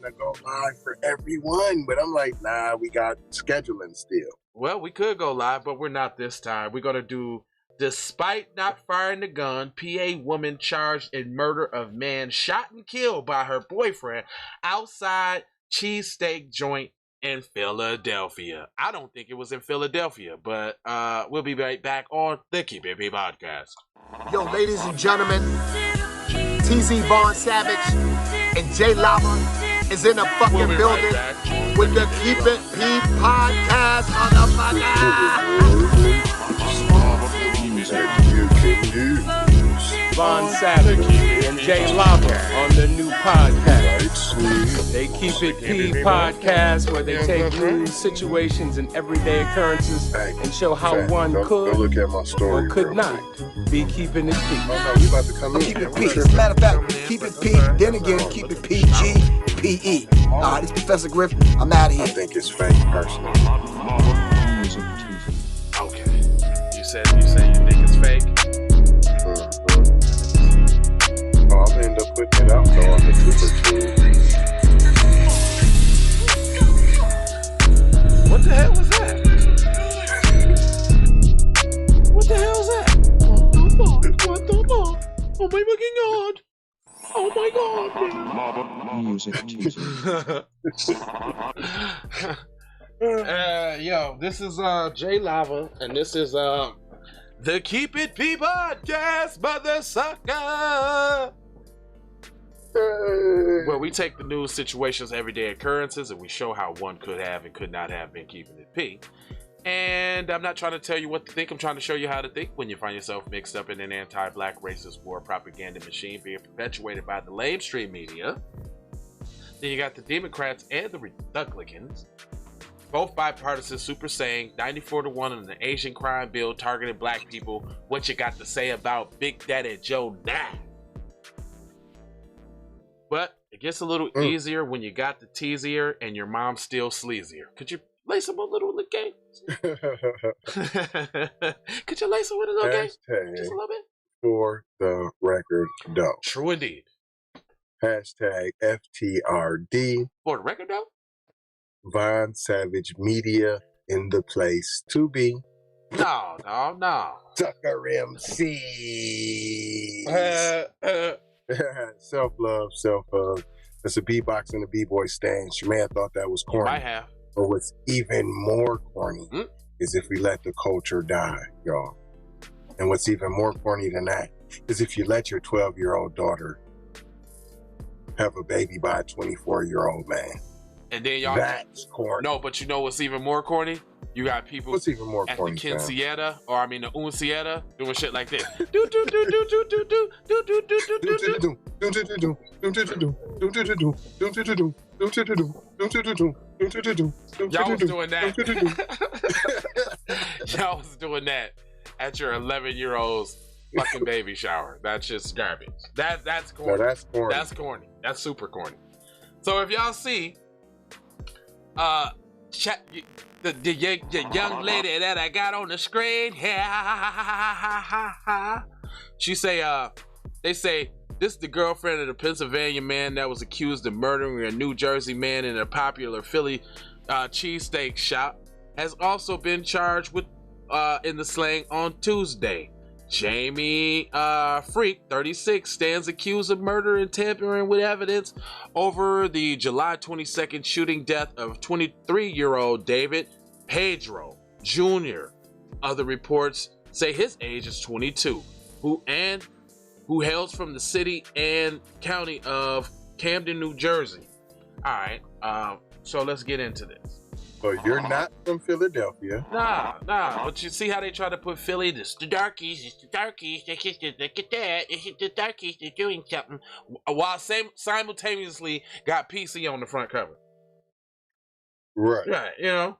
to go live for everyone, but I'm like, nah, we got scheduling still. Well, we could go live, but we're not this time. We're going to do, despite not firing the gun, PA woman charged in murder of man shot and killed by her boyfriend outside cheesesteak joint in Philadelphia. I don't think it was in Philadelphia, but we'll be right back on the Keep It P podcast. Yo, ladies and gentlemen, TZ Vaughn Savage and Jay Lava is in the fucking building with the Keep It P podcast, Vaughn Savage and Jay Lava on the new podcast. They Keep It P podcast, where they take news, situations, and everyday occurrences and show how one could look at my story, or could not be keeping it P. Oh, no, we about to come in. Keep It P. As a matter of fact, Keep It P, then again, Keep It PG-PE. This Professor Griff, I'm out of here. I think it's fake, personally. Okay. You said you think it's fake? Oh, I'm gonna end up putting it out though on the Twitter too. What the hell was that? What the hell is that? What the fuck? Oh my fucking god! Oh my god! Yo, this is Jay Lava, and this is the Keep It P podcast, mother sucker. Where we take the news, situations, everyday occurrences, and we show how one could have and could not have been keeping it P. And I'm not trying to tell you what to think. I'm trying to show you how to think when you find yourself mixed up in an anti-black racist war propaganda machine being perpetuated by the lamestream media. Then you got the Democrats and the Republicans, both bipartisan, super saying 94-1 on the Asian crime bill targeting black people. What you got to say about Big Daddy Joe now? But it gets a little easier when you got the teasier and your mom's still sleazier. Could you lace them a little in the game? Could you lace them with a little game? Just a little bit? For the record, doe. True indeed. Hashtag FTRD. For the record, though? Vaughn Savage Media in the place to be. No. Tucker MC. Self-love. That's a B-box and a B-boy stance. Your man thought that was corny. I have. But what's even more corny is if we let the culture die, y'all. And what's even more corny than that is if you let your 12-year-old daughter have a baby by a 24-year-old man. And then y'all... That's corny. No, but you know what's even more corny? You got people what's even more at corny, the Quinceañera, or I mean the Uncieta, doing shit like this. Do do do do do do do do do do do do. Y'all was doing that. Y'all was doing that at your 11-year-old's fucking baby shower. That's just garbage. That's corny. No, that's corny. That's corny. That's super corny. So if y'all see, the young lady that I got on the screen, she say, they say, this is the girlfriend of the Pennsylvania man that was accused of murdering a New Jersey man in a popular Philly cheesesteak shop, has also been charged with in the slang on Tuesday. Jamie Freak, 36, stands accused of murder and tampering with evidence over the July 22nd shooting death of 23-year-old David Pedro Jr. Other reports say his age is 22, who hails from the city and county of Camden, New Jersey. All right, so let's get into this. Well, you're not from Philadelphia. Nah. But you see how they try to put Philly, it's the darkies, look at that, it's the darkies, they're doing something, while simultaneously got PC on the front cover. Right. Right, you know.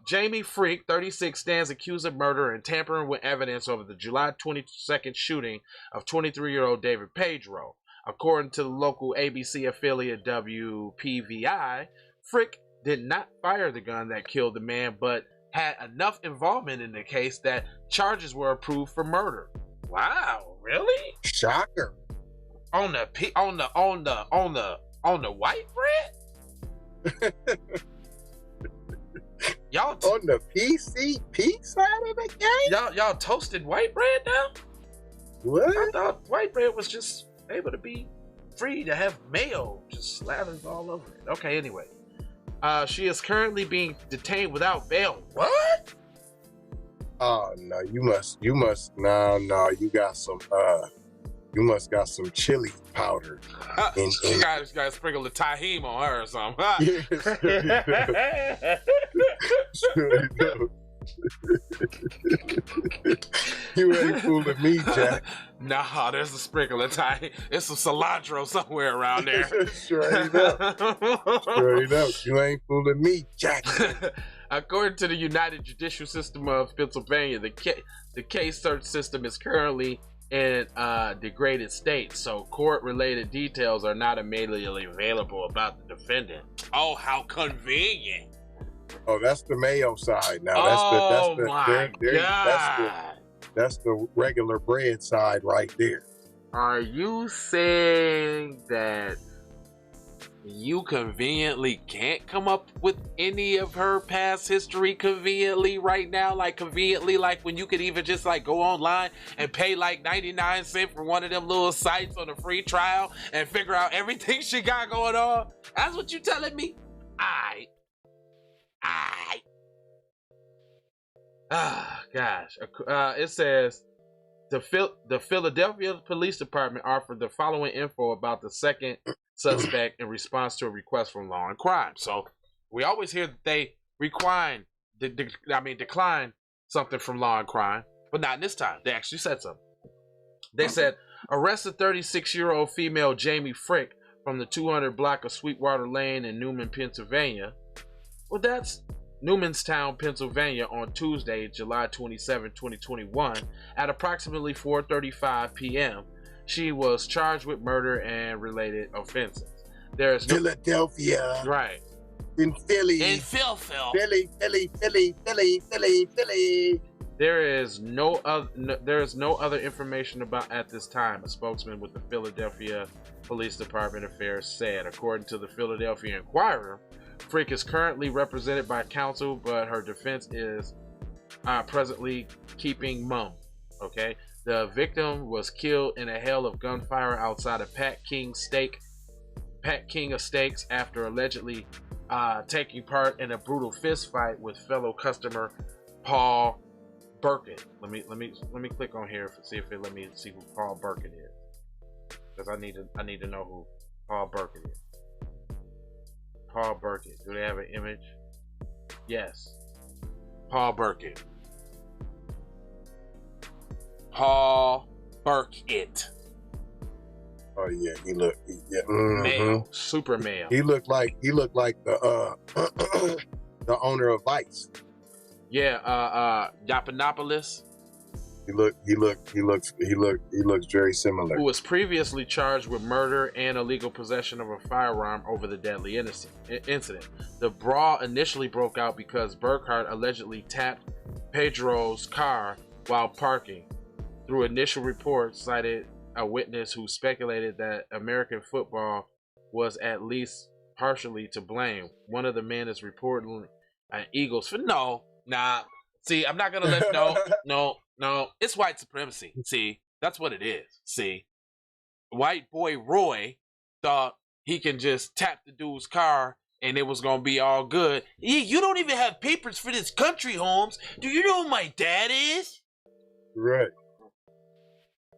Jamie Freak, 36, stands accused of murder and tampering with evidence over the July 22nd shooting of 23-year-old David Pedro. According to the local ABC affiliate WPVI, Frick did not fire the gun that killed the man, but had enough involvement in the case that charges were approved for murder. Wow, really? Shocker. On the white bread? Y'all on the PCP side of the game? Y'all toasted white bread now? What? I thought white bread was just able to be free to have mayo just slathered all over it. Okay, anyway. She is currently being detained without bail. What? Oh no, you must you got some you must got some chili powder. She got to sprinkle the tahim on her or something. You ain't fooling me, Jack. Nah, there's a sprinkle of tahim. It's some cilantro somewhere around there. Straight up. You ain't fooling me, Jack. According to the United Judicial System of Pennsylvania, the case search system is currently in a degraded state, so court-related details are not immediately available about the defendant. Oh, how convenient! Oh, that's the Mayo side now. That's the regular bread side right there. Are you saying that you conveniently can't come up with any of her past history conveniently right now? Like conveniently, like when you could even just like go online and pay like 99 cents for one of them little sites on a free trial and figure out everything she got going on? That's what you telling me? Aight. Ah, gosh. It says the Philadelphia Police Department offered the following info about the second suspect in response to a request from Law and Crime. So we always hear that they decline something from Law and Crime, but not this time. They actually said something. They said, arrested 36-year-old female Jamie Frick from the 200 block of Sweetwater Lane in Newman, Pennsylvania. Well, that's Newmanstown, Pennsylvania on Tuesday, July 27, 2021 at approximately 4:35 p.m. She was charged with murder and related offenses. There is no Philadelphia. Right. In Philly. In Philly. Philly. There is no other information about at this time, a spokesman with the Philadelphia Police Department Affairs said. According to the Philadelphia Inquirer, Frick is currently represented by counsel, but her defense is presently keeping mum. Okay. The victim was killed in a hail of gunfire outside of Pat King Estates after allegedly taking part in a brutal fist fight with fellow customer Paul Burkett. Let me click on here see if it let me see who Paul Burkett is, because I need to know who Paul Burkett is. Paul Burkett. Do they have an image? Yes. Paul Burkett. Paul Burkett. Oh yeah, he looked. Yeah, male, super male. He looked like the the owner of Vice. Yeah, Yiannopoulos. He looks very similar. Who was previously charged with murder and illegal possession of a firearm over the deadly incident. The brawl initially broke out because Burkhart allegedly tapped Pedro's car while parking. Through initial reports, cited a witness who speculated that American football was at least partially to blame. One of the men is reportedly an Eagles fan. See, I'm not gonna let no. It's white supremacy. See, that's what it is. See, white boy Roy thought he can just tap the dude's car and it was gonna be all good. You don't even have papers for this country, Holmes. Do you know who my dad is? Right.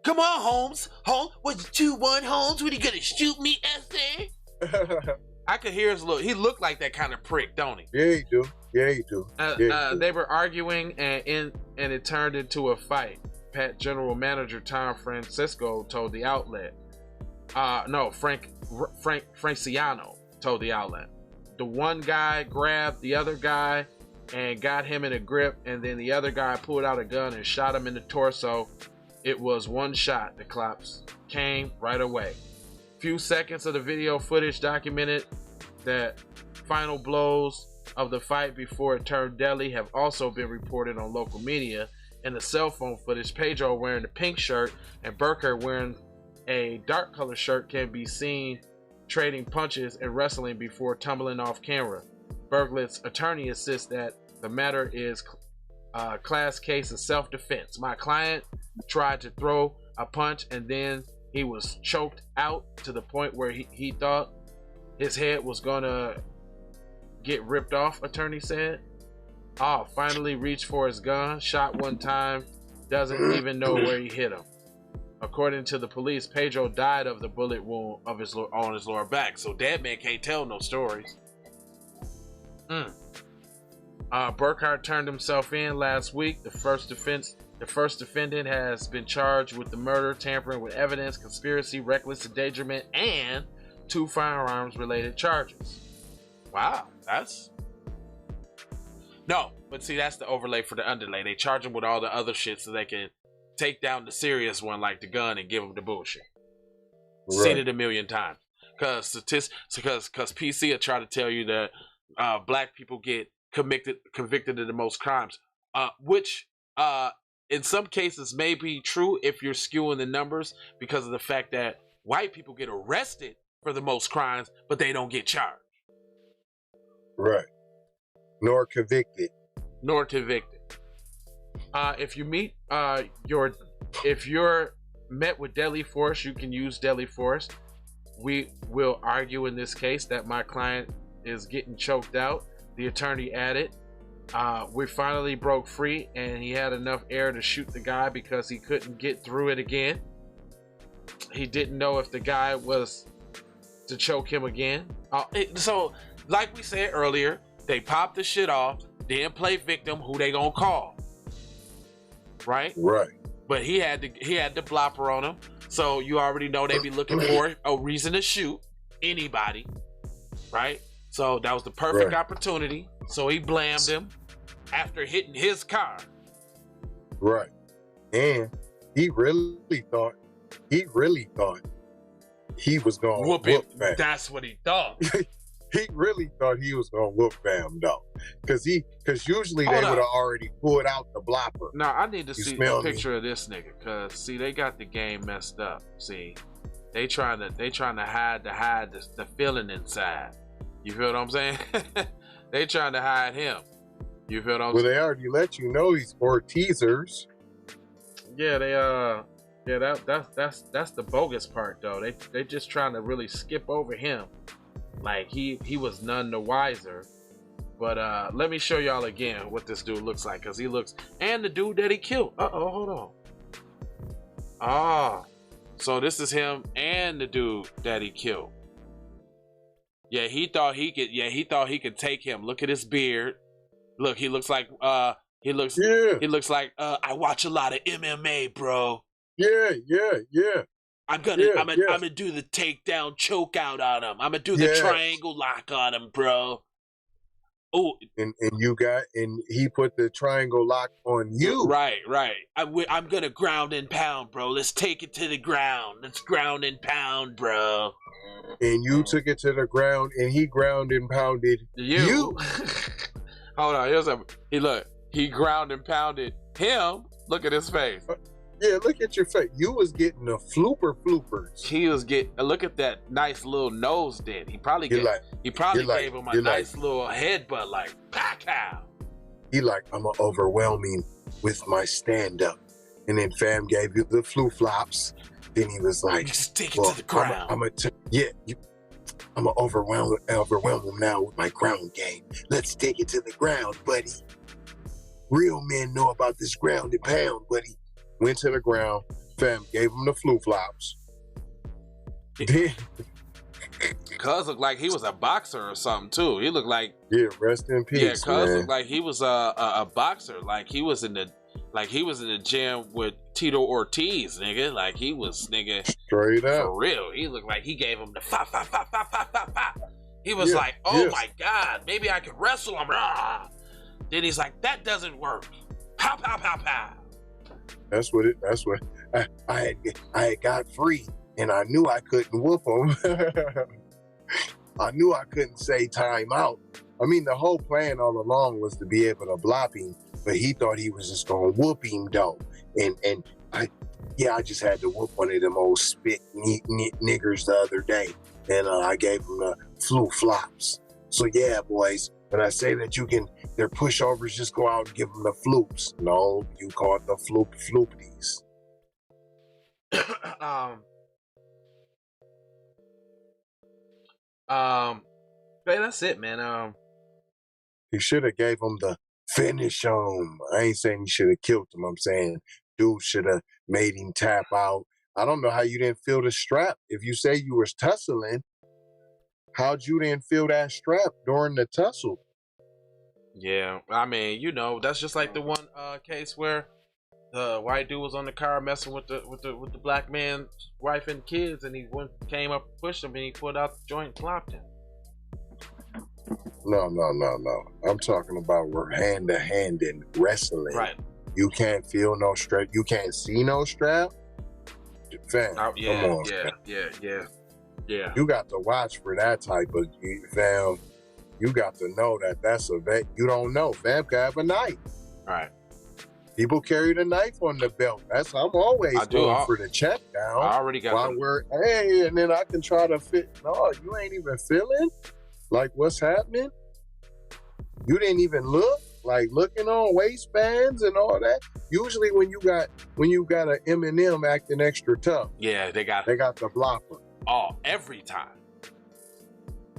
Come on, Holmes. What's 2-1, Holmes? What, are you gonna shoot me, essay? I could hear his look. He looked like that kind of prick, don't he? Yeah, he do. They were arguing, and it turned into a fight. Pat General Manager Tom Francisco told the outlet. Frank Franciano told the outlet. The one guy grabbed the other guy and got him in a grip, and then the other guy pulled out a gun and shot him in the torso. It was one shot. The cops came right away. Few seconds of the video footage documented that final blows of the fight before it turned deadly have also been reported on local media. In the cell phone footage, Pedro wearing a pink shirt and Burkhardt wearing a dark color shirt can be seen trading punches and wrestling before tumbling off camera. Berglet's attorney insists that the matter is a class case of self-defense. My client tried to throw a punch and then he was choked out to the point where he thought his head was gonna get ripped off, attorney said. Finally reached for his gun, shot one time, doesn't even know where he hit him. According to the police, Pedro died of the bullet wound on his lower back. So dead man can't tell no stories. Burkhart turned himself in last week. The first defendant has been charged with the murder, tampering with evidence, conspiracy, reckless endangerment, and 2 firearms-related charges. Wow, that's... No, but see, that's the overlay for the underlay. They charge him with all the other shit so they can take down the serious one like the gun and give him the bullshit. Right. Seen it a million times. Because PC will try to tell you that black people get convicted of the most crimes, which in some cases may be true if you're skewing the numbers because of the fact that white people get arrested for the most crimes, but they don't get charged. Right. Nor convicted. If you meet if you're met with deadly force, you can use deadly force. We will argue in this case that my client is getting choked out. The attorney added, we finally broke free and he had enough air to shoot the guy because he couldn't get through it again. He didn't know if the guy was to choke him again. So like we said earlier, they pop the shit off, then play victim, who they gonna call. Right? Right. But he had the blopper on him. So you already know they be looking for a reason to shoot anybody. Right? So that was the perfect opportunity. So he blamed him after hitting his car. Right. And he really thought he was gonna whoop Bam. That's what he thought. He really thought he was gonna whoop Bam though, because usually they would have already pulled out the blopper. Now I need to see a picture of this nigga, cause see they got the game messed up. See, they trying to hide the feeling inside. You feel what I'm saying? They trying to hide him. You feel what I'm saying? Well, they already let you know he's 4 teasers. Yeah, that's the bogus part though. They just trying to really skip over him. Like he was none the wiser. But let me show y'all again what this dude looks like, because he looks, and the dude that he killed. Hold on. So this is him and the dude that he killed. Yeah, he thought he could take him. Look at his beard. Look, he looks like I watch a lot of MMA, bro. Yeah. I'm gonna do the takedown choke out on him. I'm gonna do the triangle lock on him, bro. Oh, and he put the triangle lock on you. Right. I'm gonna ground and pound, bro. Let's take it to the ground. Let's ground and pound, bro. And you took it to the ground, and he ground and pounded you. Hold on, he ground and pounded him. Look at his face. Yeah, look at your face. You was getting the floopers. He was look at that nice little nose dent. He probably gave him a nice little headbutt, like pow. He like, I'm gonna overwhelm him with my stand up, and then fam gave you the flu flops. Then he was like, just take it to the ground. I'm gonna overwhelm him now with my ground game. Let's take it to the ground, buddy. Real men know about this ground and pound, buddy. Went to the ground, fam gave him the flu flops. Cuz looked like he was a boxer or something too. He looked like, yeah, rest in peace. Yeah, Cuz looked like he was a boxer. Like he was in the gym with Tito Ortiz, nigga. Like he was, nigga, straight up for real. He looked like he gave him the fa. He was like, oh my god, maybe I could wrestle him. Rah. Then he's like, that doesn't work. Pow. That's what I had got free, and I knew I couldn't whoop him. I knew I couldn't say time out. I mean, the whole plan all along was to be able to blop him, but he thought he was just gonna whoop him though. And I just had to whoop one of them old spit niggers the other day. and I gave them the flu flops. So yeah, boys, when I say that their pushovers, just go out and give them the floops. No, you call it the floopies. Man, that's it, man. You should have gave them the finish them. I ain't saying you should have killed him. I'm saying dude should have made him tap out. I don't know how you didn't feel the strap. If you say you was tussling, how'd you didn't feel that strap during the tussle? Yeah, I mean, you know, that's just like the one case where the white dude was on the car messing with the black man's wife and kids, and he came up, pushed him, and he pulled out the joint and slapped him. No. I'm talking about we're hand to hand in wrestling. Right. You can't feel no strap. You can't see no strap. Fam, come on, yeah. You got to watch for that type of fam. You got to know that that's a vet. You don't know. Fam could have a knife. Right. People carry the knife on the belt. I'm always going for the check down. I already got and then I can try to fit. No, you ain't even feeling like what's happening. You didn't even look. Like looking on waistbands and all that. Usually when you got an M&M acting extra tough. Yeah, they got the blocker. Oh, every time.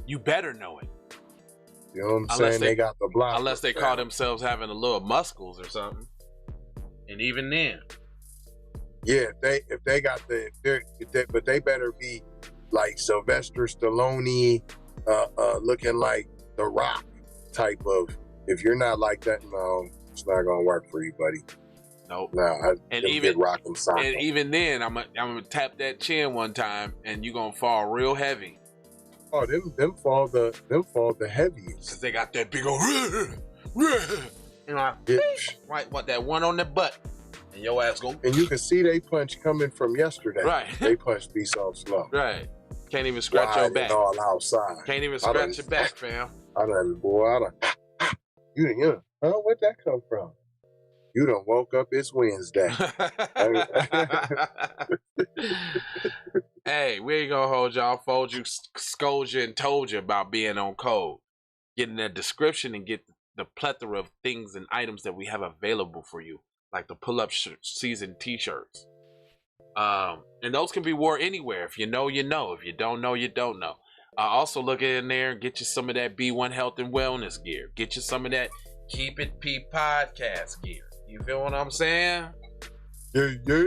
You better know it. You know what I'm saying? They got the blocker. Unless they call themselves having a little muscles or something. And even then. Yeah, if they got but they better be like Sylvester Stallone, looking like The Rock type of. If you're not like that, no, it's not gonna work for you, buddy. Nope. No, and even then, I'm gonna tap that chin one time, and you gonna fall real heavy. Oh, them fall the heaviest. Cause they got that big old, you know, right? What that one on the butt, and your ass go. And you can see they punch coming from yesterday. Right. They punch be so slow. Right. Can't even scratch your back. All outside. Can't even scratch your back, fam. You where'd that come from? You done woke up, it's Wednesday. Hey, we ain't gonna hold y'all, fold you, scold you, and told you about being on code. Get in the description and get the plethora of things and items that we have available for you, like the pull-up season t-shirts. And those can be worn anywhere. If you know, you know. If you don't know, you don't know. Also look in there and get you some of that B1 Health and Wellness gear. Get you some of that Keep It P podcast gear. You feel what I'm saying? Yeah.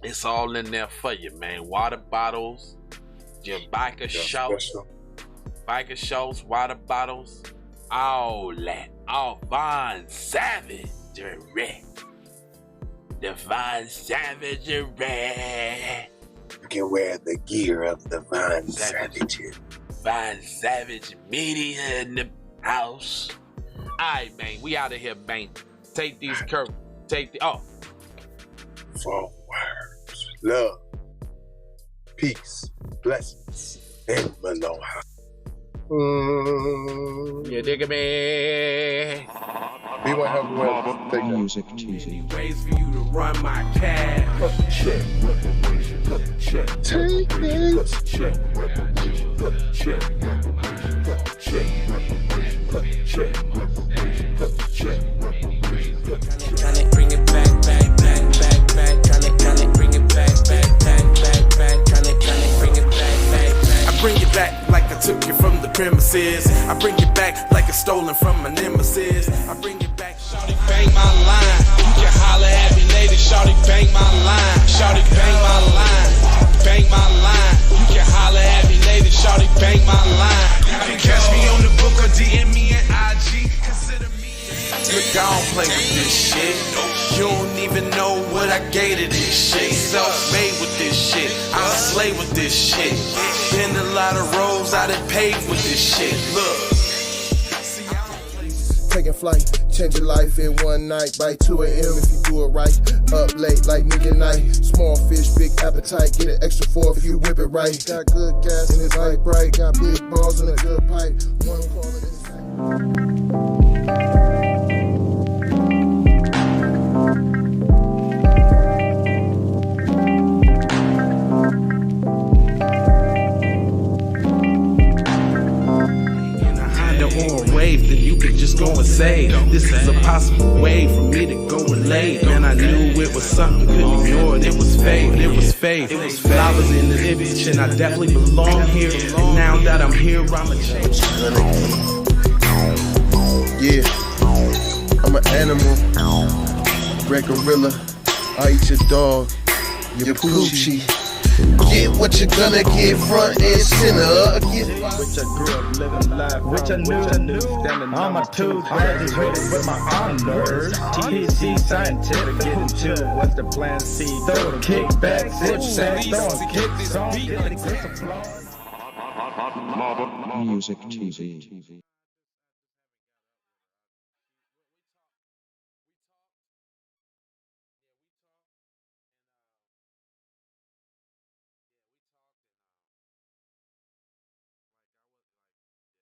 It's all in there for you, man. Water bottles, your biker shorts, water bottles, all that. All Von Savage, the Von Savage. You can wear the gear of the Von Savage. Von Savage Media in the house. Alright, man, we out of here, man. Take these curves. Forwards. Love. Peace. Blessings. And aloha. You dig me? B1 Health and Wellness. Take that. Music cheesy. Ways for you to run my cash. Check. Take it. Check. Tryna bring it back. Tryna bring it back. Tryna bring it back. I bring it back like I took you from the premises. I bring it back like it's stolen from my nemesis. I bring it back. Shawty bang my line. You can holler at me later. Shawty bang my line. Shawty bang my line. Bang my line. You can holler at me later. Shawty bang my line. You can catch me on the book or DM me at IG. Consider me. Look, I don't play with this shit. You don't even know what I gave to this shit. Self-made with this shit. I slay with this shit. Been a lot of roads I done paved with this shit. Look. Taking flight, change your life in one night. By 2 a.m. if you do it right. Up late like midnight. Small fish, big appetite. Get an extra 4 if you whip it right. Got good gas and it's light bright. Got big balls and a good pipe. One call it inside. spider or a wave, then you could just go and say, this is a possible way for me to go and lay. Man, I knew it was something, couldn't ignore it. It was fate, it was fate. Flowers in the image, and I definitely belong here. And now that I'm here, I'm a change. Yeah, I'm an animal, red gorilla. I eat your dog, your poochie. Get what you're gonna get, front and center. Which I grew up living life, which I knew. Standing on my toes, graduated with my honors. TC scientific, get into it. What's the plan? C, throw kickback, sit back, throwing kicks on. Music TV.